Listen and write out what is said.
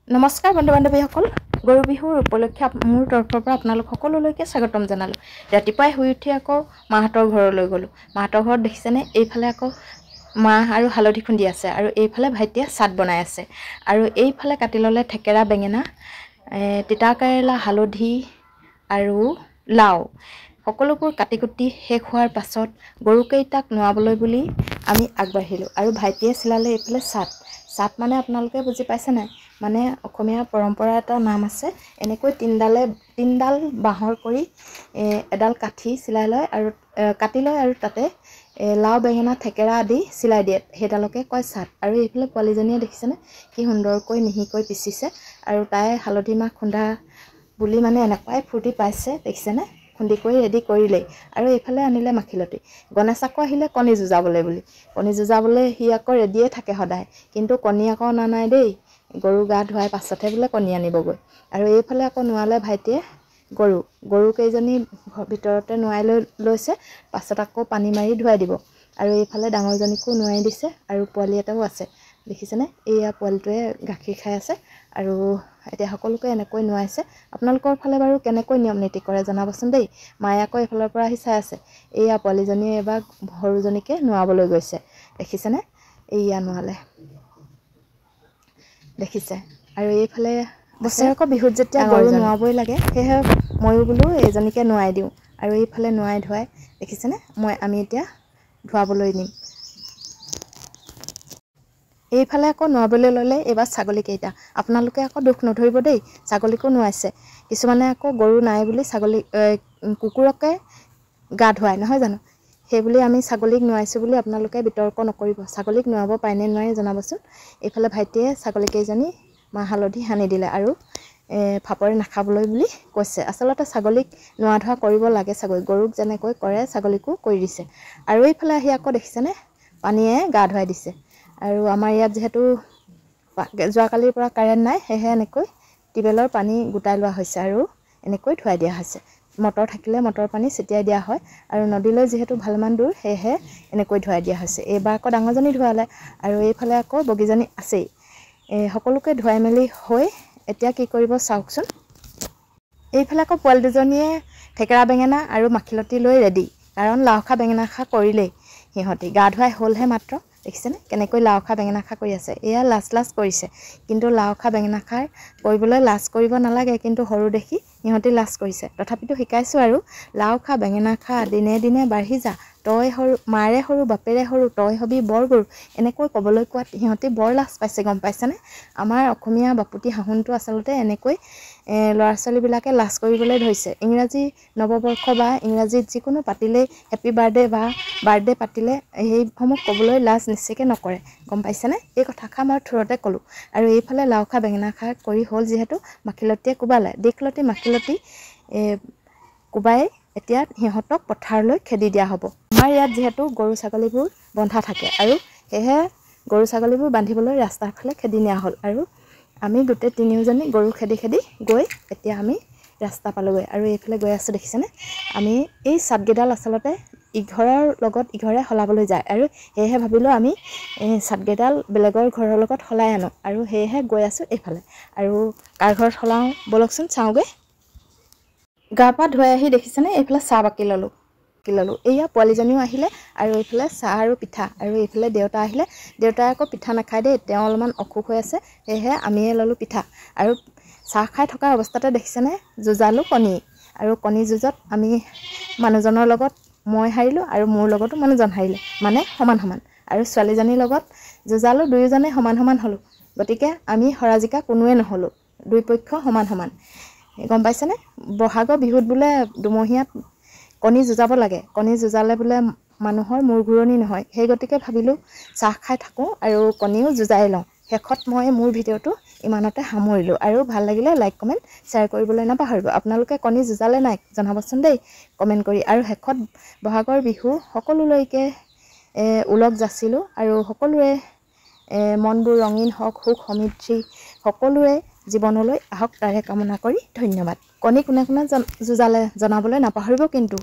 নমস্কাৰ বন্ধু বান্ধৱীসকল, গৰু বিহুৰ উপলক্ষে মোৰ তৰফৰ পৰা আপোনালোক সকলোলৈকে স্বাগতম জনালোঁ। ৰাতিপুৱাই শুই উঠি আকৌ মাহঁতৰ ঘৰলৈ গ'লোঁ। মাহঁতৰ ঘৰত দেখিছেনে, এইফালে আকৌ মাহ আৰু হালধি খুন্দি আছে আৰু এইফালে ভাইটিয়ে চাট বনাই আছে আৰু এইফালে কাটি ল'লে থেকেৰা, বেঙেনা, তিতা কেৰেলা, হালধি আৰু লাও। সকলোবোৰ কাটি কুটি শেষ হোৱাৰ পাছত গৰুকেইটাক নোৱাবলৈ বুলি আমি আগবাঢ়িলোঁ আৰু ভাইটিয়ে চিলালে এইফালে চাট মানে আপোনালোকে বুজি পাইছে নাই, মানে অসমীয়া পৰম্পৰা এটা নাম আছে। এনেকৈ তিনডাল বাঁহৰ কৰি এডাল কাঠি চিলাই লয় আৰু কাটি লয় আৰু তাতে লাও, বেঙেনা, থেকেৰা আদি চিলাই দিয়ে, সেইডালকে কয় চাট। আৰু এইফালে পোৱালীজনীয়ে দেখিছেনে কি সুন্দৰকৈ মিহিকৈ পিচিছে আৰু তাই হালধি মাহ খুন্দা বুলি মানে এনেকুৱাই ফূৰ্তি পাইছে, দেখিছেনে, খুন্দি কৰি ৰেডি কৰিলেই। আৰু এইফালে আনিলে মাখিলতী। গণেশ আকৌ আহিলে কণী যুঁজাবলৈ বুলি। কণী যুঁজাবলৈ সি আকৌ ৰেডিয়ে থাকে সদায়, কিন্তু কণী আকৌ অনা নাই দেই। গৰু গা ধোৱাৰ পাছতহে বোলে কণী আনিবগৈ। আৰু এইফালে আকৌ নোৱালে ভাইটিয়ে গৰু কেইজনী ভিতৰতে নোৱাই লৈছে, পাছত আকৌ পানী মাৰি ধুৱাই দিব। আৰু এইফালে ডাঙৰজনীকো নোৱাই দিছে আৰু পোৱালি এটাও আছে, দেখিছেনে, এইয়া পোৱালিটোৱে গাখীৰ খাই আছে আৰু এতিয়া সকলোকে এনেকৈ নোৱাইছে। আপোনালোকৰ ফালে বাৰু কেনেকৈ নিয়ম নীতি কৰে জনাবচোন দেই। মায়ে আকৌ এইফালৰ পৰা আহি চাই আছে। এইয়া পোৱালীজনীয়ে এবাৰ সৰুজনীকে নোৱাবলৈ গৈছে, দেখিছেনে, এইয়া নোৱালে, দেখিছে। আৰু এইফালে বছৰেকৰ বিহুত যেতিয়া গৰু নোৱাবই লাগে, সেয়েহে ময়ো বোলো এইজনীকে নোৱাই দিওঁ আৰু এইফালে নোৱাই ধুৱাই, দেখিছেনে, আমি এতিয়া ধুৱাবলৈ নিম। এইফালে আকৌ নোৱাবলৈ ল'লে এইবাৰ ছাগলীকেইটা। আপোনালোকে আকৌ দুখ নধৰিব দেই, ছাগলীকো নোৱাইছে। কিছুমানে আকৌ গৰু নাই বুলি কুকুৰকে গা ধুৱাই, নহয় জানো, সেইবুলি আমি ছাগলীক নোৱাইছোঁ বুলি আপোনালোকে বিতৰ্ক নকৰিব। ছাগলীক নোৱাব পাৰে নে নোৱাৰে জনাবচোন। এইফালে ভাইটিয়ে ছাগলীকেইজনী মাহ হালধি সানি দিলে আৰু ফাপৰে নাখাবলৈ বুলি কৈছে। আচলতে ছাগলীক নোৱা ধোৱা কৰিব লাগে, গৰুক যেনেকৈ কৰে ছাগলীকো কৰি দিছে। আৰু এইফালে আহি আকৌ দেখিছেনে পানীয়ে গা ধুৱাই দিছে। আৰু আমাৰ ইয়াত যিহেতু যোৱাকালিৰ পৰা কাৰেণ্ট নাই, সেয়েহে এনেকৈ টিউবেলৰ পানী গোটাই লোৱা হৈছে আৰু এনেকৈ ধুৱাই দিয়া হৈছে। মটৰ থাকিলে মটৰ পানী ছটিয়াই দিয়া হয় আৰু নদীলৈ যিহেতু ভালমান দূৰ, সেয়েহে এনেকৈ ধুৱাই দিয়া হৈছে। এইবাৰ আকৌ ডাঙৰজনী ধুৱালে আৰু এইফালে আকৌ বগীজনী আছেই। সকলোকে ধুৱাই মেলি হৈ এতিয়া কি কৰিব চাওকচোন। এইফালে আকৌ পোৱালি দুজনীয়ে থেকেৰা, বেঙেনা আৰু মাখিলতী লৈ ৰেডি, কাৰণ লাও খা বেঙেনা খা কৰিলেই সিহঁতি। গা ধুৱাই হ'লহে মাত্ৰ, দেখিছেনে কেনেকৈ লাও খা বেঙেনা খা কৰি আছে। এয়া লাজ কৰিছে, কিন্তু লাও খা বেঙেনা খা কৰিবলৈ লাজ কৰিব নালাগে, কিন্তু সৰু দেখি সিহঁতি লাজ কৰিছে। তথাপিতো শিকাইছোঁ আৰু লাও খা বেঙেনা খা দিনে দিনে বাঢ়ি যা, তই সৰু মাৰে সৰু বাপেৰে সৰু, তই হবি বৰ গৰু, এনেকৈ ক'বলৈ কোৱাত সিহঁতি বৰ লাজ পাইছে, গম পাইছেনে। আমাৰ অসমীয়া বাপুতি সাহোনটো আচলতে এনেকৈ ল'ৰা ছোৱালীবিলাকে লাজ কৰিবলৈ ধৰিছে। ইংৰাজী নৱবৰ্ষ বা ইংৰাজীত যিকোনো পাতিলেই হেপী বাৰ্থডে বা বাৰ্থডে পাতিলে সেইসমূহ ক'বলৈ লাজ নিশ্চয়কৈ নকৰে, গম পাইছেনে। এই কথাষাৰ মই থুৰতে ক'লোঁ। আৰু এইফালে লাও খা বেঙেনা খা কৰি হ'ল যিহেতু মাখিলতীয়ে কোবালে, দীঘলতি মাখিলতী কোবাই এতিয়া সিহঁতক পথাৰলৈ খেদি দিয়া হ'ব। আমাৰ ইয়াত যিহেতু গৰু ছাগলীবোৰ বন্ধা থাকে আৰু সেয়েহে গৰু ছাগলীবোৰ বান্ধিবলৈ ৰাস্তাৰ ফালে খেদি নিয়া হ'ল। আৰু আমি গোটেই তিনিওজনী গৰু খেদি গৈ এতিয়া আমি ৰাস্তা পালোঁগৈ আৰু এইফালে গৈ আছোঁ, দেখিছেনে। আমি এই চাটকেইডাল আচলতে ইঘৰৰ লগত ইঘৰে সলাবলৈ যায় আৰু সেয়েহে ভাবিলোঁ আমি চাটকেইডাল বেলেগৰ ঘৰৰ লগত সলাই আনোঁ আৰু সেয়েহে গৈ আছোঁ এইফালে। আৰু কাৰ ঘৰত সলাওঁ ব'লকচোন চাওঁগৈ। গা পা ধুৱাই আহি দেখিছেনে এইফালে চাহ বাকি ল'লোঁ। এইয়া পোৱালীজনীও আহিলে আৰু এইফালে চাহ আৰু পিঠা। আৰু এইফালে দেউতা আহিলে, দেউতাই আকৌ পিঠা নাখায় দেই, তেওঁ অলপমান অসুখ হৈ আছে, সেয়েহে আমিয়ে ল'লোঁ পিঠা। আৰু চাহ খাই থকা অৱস্থাতে দেখিছেনে যুঁজালোঁ কণী। আৰু কণী যুঁজত আমি মানুহজনৰ লগত মই হাৰিলোঁ আৰু মোৰ লগতো মানুহজন হাৰিলে, মানে সমান সমান। আৰু ছোৱালীজনীৰ লগত যুঁজালোঁ, দুয়োজনে সমান সমান হ'লোঁ, গতিকে আমি হৰা-জিকা কোনোৱে নহ'লোঁ, দুই পক্ষ সমান সমান, গম পাইছেনে। বহাগৰ বিহুত বোলে দুমহীয়াত কণী যুঁজাব লাগে, কণী যুঁজালে বোলে মানুহৰ মূৰ ঘূৰণি নহয়। সেই গতিকে ভাবিলোঁ চাহ খাই থাকোঁ আৰু কণীও যুঁজাই লওঁ। শেষত মই মোৰ ভিডিঅ'টো ইমানতে সামৰিলোঁ আৰু ভাল লাগিলে লাইক কমেণ্ট শ্বেয়াৰ কৰিবলৈ নাপাহৰিব। আপোনালোকে কণী যুঁজালে নাই জনাবচোন দেই কমেণ্ট কৰি। আৰু শেষত বহাগৰ বিহু সকলোলৈকে ওলগ যাচিলোঁ আৰু সকলোৰে মনবোৰ ৰঙীন হওক, সুখ সমৃদ্ধি সকলোৰে জীৱনলৈ আহক, তাৰে কামনা কৰি ধন্যবাদ। কণী কোনে কোনে যুঁজালে জনাবলৈ নাপাহৰিব কিন্তু।